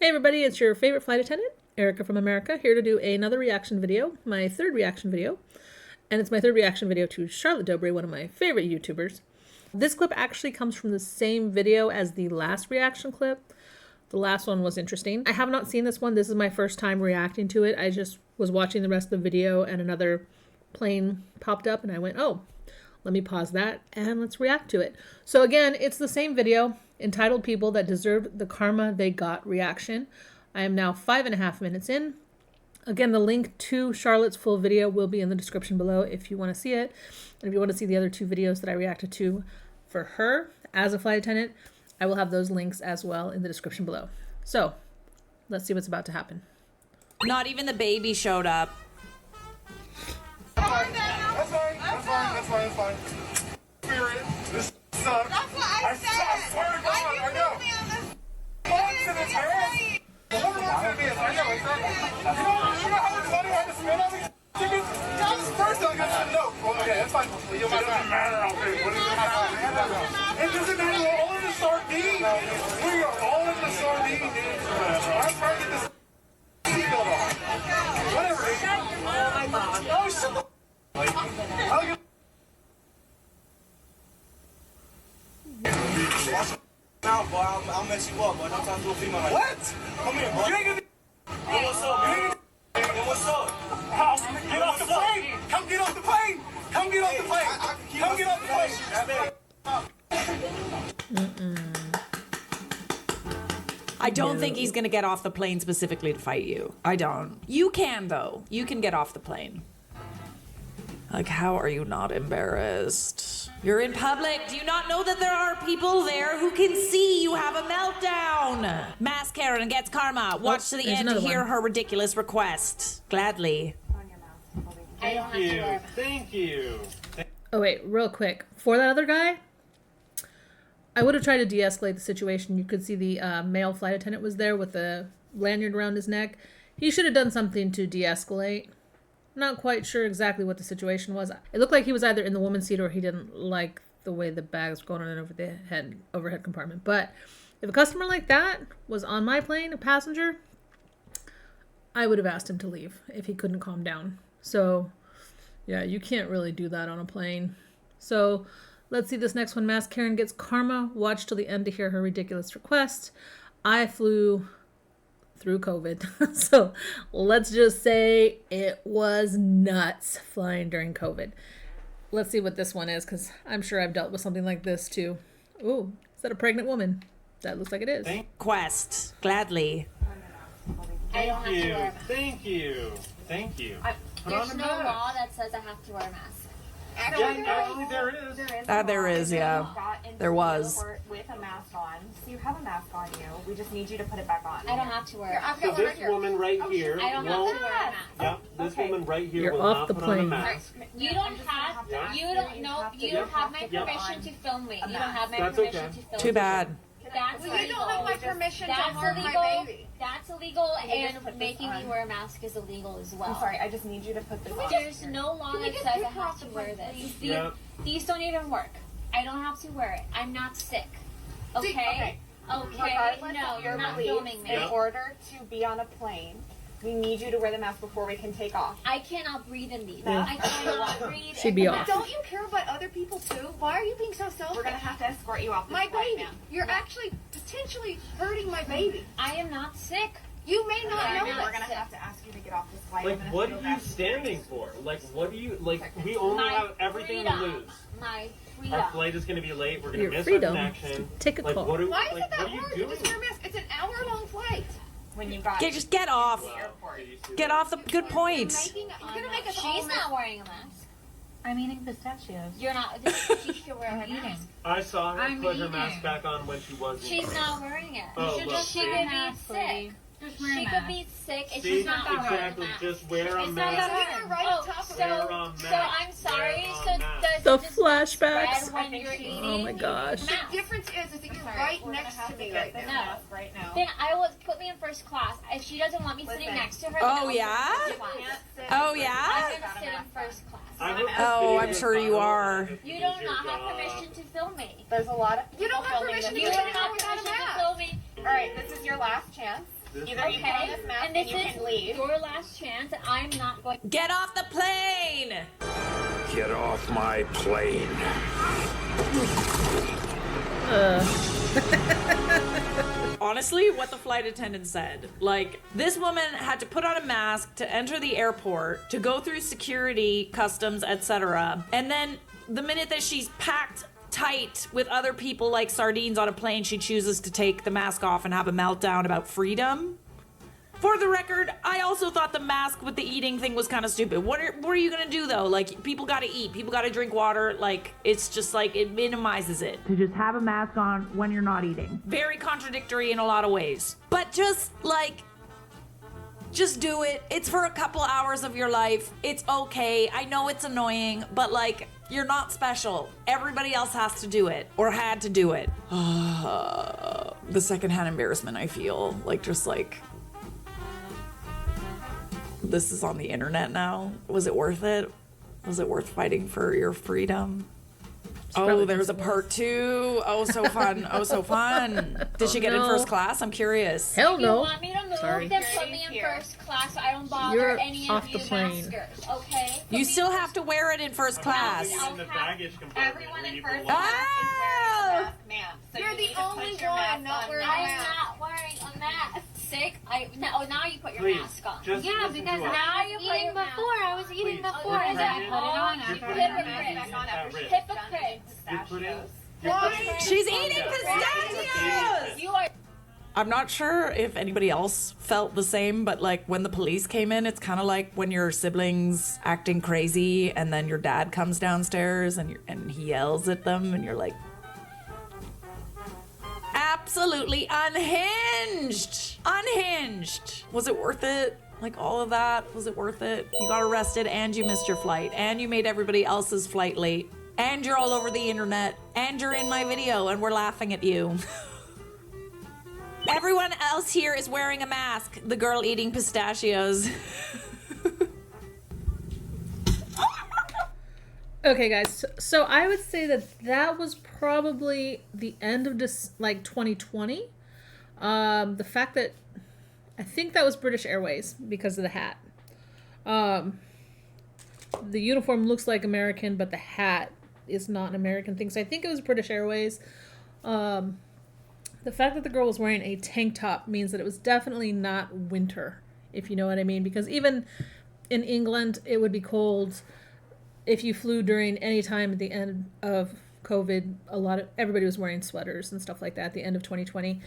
Hey everybody, it's your favorite flight attendant, Erica from America, here to do another reaction video, my third reaction video, and it's my third reaction video to Charlotte Dobre, one of my favorite YouTubers. This clip actually comes from the same video as the last reaction clip. The last one was interesting. I have not seen this one. This is my first time reacting to it. I just was watching the rest of the video and another plane popped up and I went, oh, let me pause that and let's react to it. So again, it's the same video entitled People That Deserved the Karma They Got Reaction. I am now 5.5 minutes in. Again, the link to Charlotte's full video will be in the description below if you want to see it. And if you want to see the other two videos that I reacted to for her as a flight attendant, I will have those links as well in the description below. So let's see what's about to happen. Not even the baby showed up. That's fine. Spirit, this sucks. That's what I said. I swear to God, I know. Months in advance. 4 months in advance. I know, exactly. You know how much money I had to spend on these tickets? That was the first time I got no. Oh, okay, that's fine. It doesn't matter. Okay, what does it matter? It doesn't matter. We're all in the sardine. We are all in the sardine, dude. I'm trying to get this seatbelt on. Whatever, dude. Oh, shut the Now, boy, I'll mess you up, boy. Don't talk to a female like that. What? Come here, boy. You ain't gonna Hey, what's up, man? Hey, what's up? get off the plane! Come get off the plane! Come get off the plane! Come get off the plane! I don't think he's gonna get off the plane specifically to fight you. I don't. You can, though. You can get off the plane. Like, how are you not embarrassed? You're in public. Do you not know that there are people there who can see you have a meltdown? Mass Karen gets karma. Watch to the end to hear her ridiculous request. Gladly. Thank you. Oh wait, real quick. For that other guy, I would have tried to de-escalate the situation. You could see the male flight attendant was there with the lanyard around his neck. He should have done something to de-escalate. Not quite sure exactly what the situation was. It looked like he was either in the woman's seat or he didn't like the way the bags were going on over the overhead compartment. But if a customer like that was on my plane, a passenger, I would have asked him to leave if he couldn't calm down. So yeah, you can't really do that on a plane. So let's see this next one. Mass Karen gets karma. Watch till the end to hear her ridiculous request. I flew through COVID. So let's just say it was nuts flying during COVID. Let's see what this one is, because I'm sure I've dealt with something like this too. Ooh, is that a pregnant woman? That looks like it is. Quest. Gladly. I don't have to wear a mask. Thank you. There's no law that says I have to wear a mask. Actually, there is. There is, yeah. There was. With a mask on. So you have a mask on you. We just need you to put it back on. I don't have to wear it. I've So got one right this here. woman right here I don't have won't. to wear a mask. Yep, this woman right here You're will off not the put on a plane. mask. You don't have. You don't know. You don't have my permission to film me. You don't have my That's permission okay. to film Too me. bad. That's Well, you don't have my permission to That's harm illegal. my baby. That's illegal, Can you just put and this making me on? wear a mask is illegal as well. I'm sorry, I just need you to put this on. There's no law Can we that get says I this have off to the wear plane, this. please? Yep. These don't even work. I don't have to wear it. I'm not sick. Okay? Okay. Okay. Regardless No, of you're your not beliefs, filming me. in order to be on a plane, we need you to wear the mask before we can take off. I cannot breathe in these. Yeah. I cannot breathe She'd in be the off. mask. Don't you care about other people too? Why are you being so selfish? We're gonna have to escort you off this My flight baby. now. You're actually potentially hurting my baby. I am not sick. You may not know We're that. gonna have to ask you to get off this flight. Like, I'm gonna what have are to go you back to the standing race. for? Like, what do you, like, we only My have everything to freedom. lose. My freedom. Our flight is going to be late. We're going Your to miss freedom. our connection. Take a Like, call. what are, Why is like, it that what are you hard? doing? Just wear a mask. It's an hour-long flight. When you got Just get off. to the airport. Get off the. Good point. You're gonna make us all She's not wearing a mask. I'm eating pistachios. You're not. She should wear her mask. I saw her I'm put her eating. mask back on when she wasn't. She's not wearing it. Oh, She look, could see? be sick. Just wear a She mask. could be sick and See, she's not wearing a exactly. mask. Just wear a It's not that mask. hard. right on top of Wear a so mask. I'm sorry. Wear a So mask. does The this flashbacks. spread when you're eating? Oh my gosh. The difference is that you're Sorry, right we're gonna next have to me get right this now. now. mask right now. Then I will put me in first class. If she doesn't want me sitting Listen. next to her, Oh, then I'll yeah? sit in first class. Can't sit- Oh, yeah? I'm gonna sit in first class. I hope this Oh, video I'm is sure you viral. are. If You it do is your not have job. permission to film me. There's a lot of You don't people have filming permission this to You do don't it video. have without a permission to mask. film me. All right, this is your last chance. Either you put on this mask And and this you is can leave. your last chance, and I'm not going. Get off the plane! Get off my plane. Honestly, what the flight attendant said. Like, this woman had to put on a mask to enter the airport, to go through security, customs, etc. And then the minute that she's packed tight with other people like sardines on a plane, she chooses to take the mask off and have a meltdown about freedom. For the record, I also thought the mask with the eating thing was kind of stupid. What are you gonna do though? Like, people gotta eat, people gotta drink water. Like, it's just like, it minimizes it to just have a mask on when you're not eating. Very contradictory in a lot of ways. But just do it. It's for a couple hours of your life. It's okay. I know it's annoying, but like, you're not special. Everybody else has to do it, or had to do it. The secondhand embarrassment I feel, like, just like, this is on the internet now. Was it worth it? Was it worth fighting for your freedom? Oh, there's a part 2. Oh, so fun. Oh, so fun. Did she get in first class? I'm curious. Hell If you no. want me to move, Sorry. then put me in first class. I don't bother You're any off of the you plane. maskers, okay? You still have to wear it in first class. I'll the have baggage compartment Everyone when in you first go class on. is wearing a mask, ma'am. So You're you the need to put only your one mask not on wearing now. a I'm mask. not wearing a mask. Sick. Now you put your Please, mask on. just Yeah, listen because to us. now you you're put eating your mask before. I was eating Please, before, you're and then I pregnant. put it on You're after. Put pregnant. your mask back on after Hypocrite. she's done eating You put in. pistachios. She's eating pistachios! You are. I'm not sure if anybody else felt the same, but like, when the police came in, it's kind of like when your siblings acting crazy and then your dad comes downstairs and he yells at them and you're like, absolutely unhinged. Unhinged. Was it worth it? Like, all of that, was it worth it? You got arrested and you missed your flight and you made everybody else's flight late and you're all over the internet and you're in my video and we're laughing at you. Everyone else here is wearing a mask. The girl eating pistachios. Okay, guys. So I would say that was probably the end of 2020. The fact that I think that was British Airways because of the hat. The uniform looks like American, but the hat is not an American thing. So I think it was British Airways. The fact that the girl was wearing a tank top means that it was definitely not winter, if you know what I mean. Because even in England, it would be cold. If you flew during any time at the end of COVID, everybody was wearing sweaters and stuff like that at the end of 2020.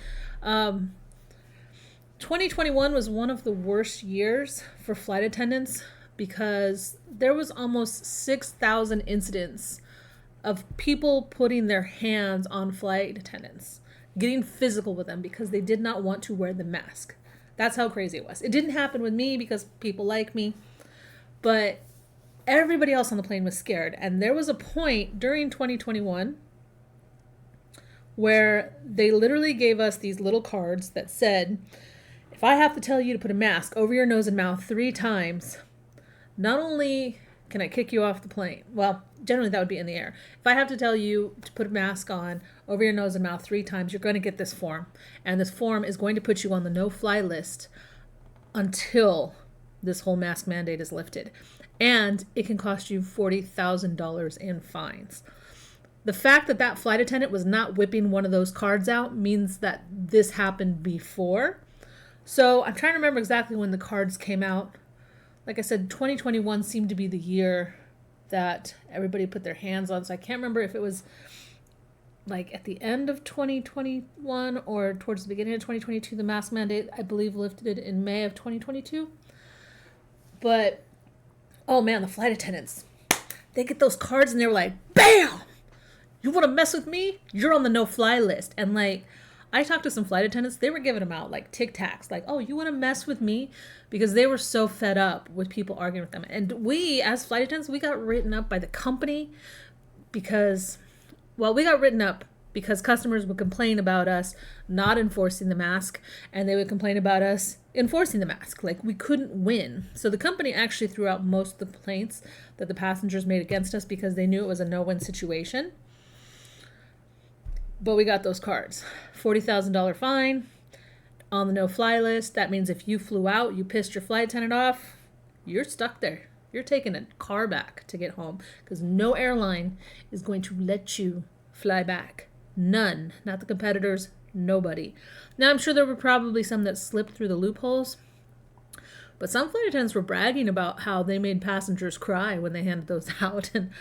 2021 was one of the worst years for flight attendants because there was almost 6,000 incidents of people putting their hands on flight attendants, getting physical with them because they did not want to wear the mask. That's how crazy it was. It didn't happen with me because people like me, but everybody else on the plane was scared. And there was a point during 2021 where they literally gave us these little cards that said, if I have to tell you to put a mask over your nose and mouth 3 times, not only can I kick you off the plane, well, generally that would be in the air. If I have to tell you to put a mask on over your nose and mouth 3 times, you're going to get this form. And this form is going to put you on the no-fly list until this whole mask mandate is lifted. And it can cost you $40,000 in fines. The fact that that flight attendant was not whipping one of those cards out means that this happened before. So I'm trying to remember exactly when the cards came out. Like I said, 2021 seemed to be the year that everybody put their hands on. So I can't remember if it was like at the end of 2021 or towards the beginning of 2022. The mask mandate, I believe, lifted in May of 2022. But, oh man, the flight attendants, they get those cards and they were like, bam! You want to mess with me? You're on the no-fly list. And like, I talked to some flight attendants, they were giving them out like Tic Tacs, like, oh, you want to mess with me? Because they were so fed up with people arguing with them. And we, as flight attendants, we got written up by the company because, well, we got written up because customers would complain about us not enforcing the mask, and they would complain about us enforcing the mask. Like, we couldn't win. So the company actually threw out most of the complaints that the passengers made against us because they knew it was a no-win situation. But we got those cards. $40,000 fine. on the no-fly list. That means if you flew out, you pissed your flight attendant off, you're stuck there. You're taking a car back to get home because no airline is going to let you fly back. None. Not the competitors. Nobody. Now, I'm sure there were probably some that slipped through the loopholes, but some flight attendants were bragging about how they made passengers cry when they handed those out. And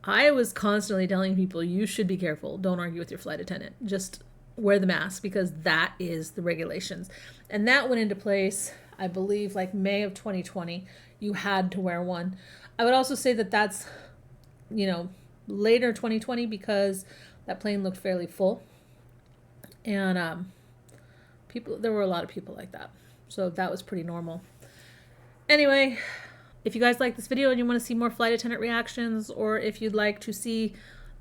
I was constantly telling people, you should be careful. Don't argue with your flight attendant. Just wear the mask because that is the regulations. And that went into place, I believe, like May of 2020. You had to wear one. I would also say that that's, later 2020 because that plane looked fairly full. And there were a lot of people like that. So that was pretty normal. Anyway, if you guys like this video and you want to see more flight attendant reactions, or if you'd like to see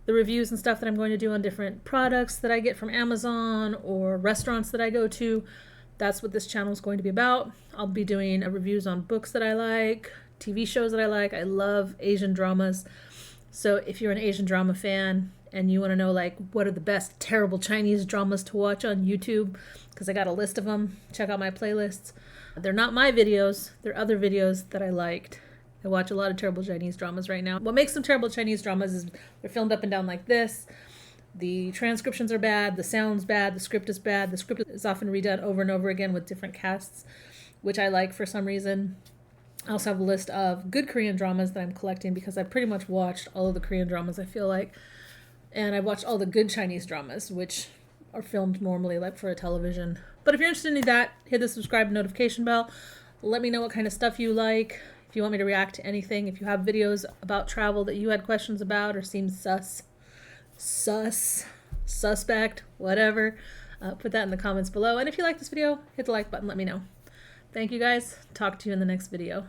the reviews and stuff that I'm going to do on different products that I get from Amazon or restaurants that I go to, that's what this channel is going to be about. I'll be doing reviews on books that I like, TV shows that I like. I love Asian dramas. So if you're an Asian drama fan and you want to know like what are the best terrible Chinese dramas to watch on YouTube, because I got a list of them, check out my playlists. They're not my videos, they're other videos that I liked. I watch a lot of terrible Chinese dramas right now. What makes them terrible Chinese dramas is they're filmed up and down like this. The transcriptions are bad, the sound's bad, the script is bad. The script is often redone over and over again with different casts, which I like for some reason. I also have a list of good Korean dramas that I'm collecting because I pretty much watched all of the Korean dramas, I feel like. And I watched all the good Chinese dramas, which are filmed normally like for a television. But if you're interested in any of that, hit the subscribe and notification bell. Let me know what kind of stuff you like. If you want me to react to anything, if you have videos about travel that you had questions about or seemed suspect, whatever, put that in the comments below. And if you like this video, hit the like button, let me know. Thank you guys. Talk to you in the next video.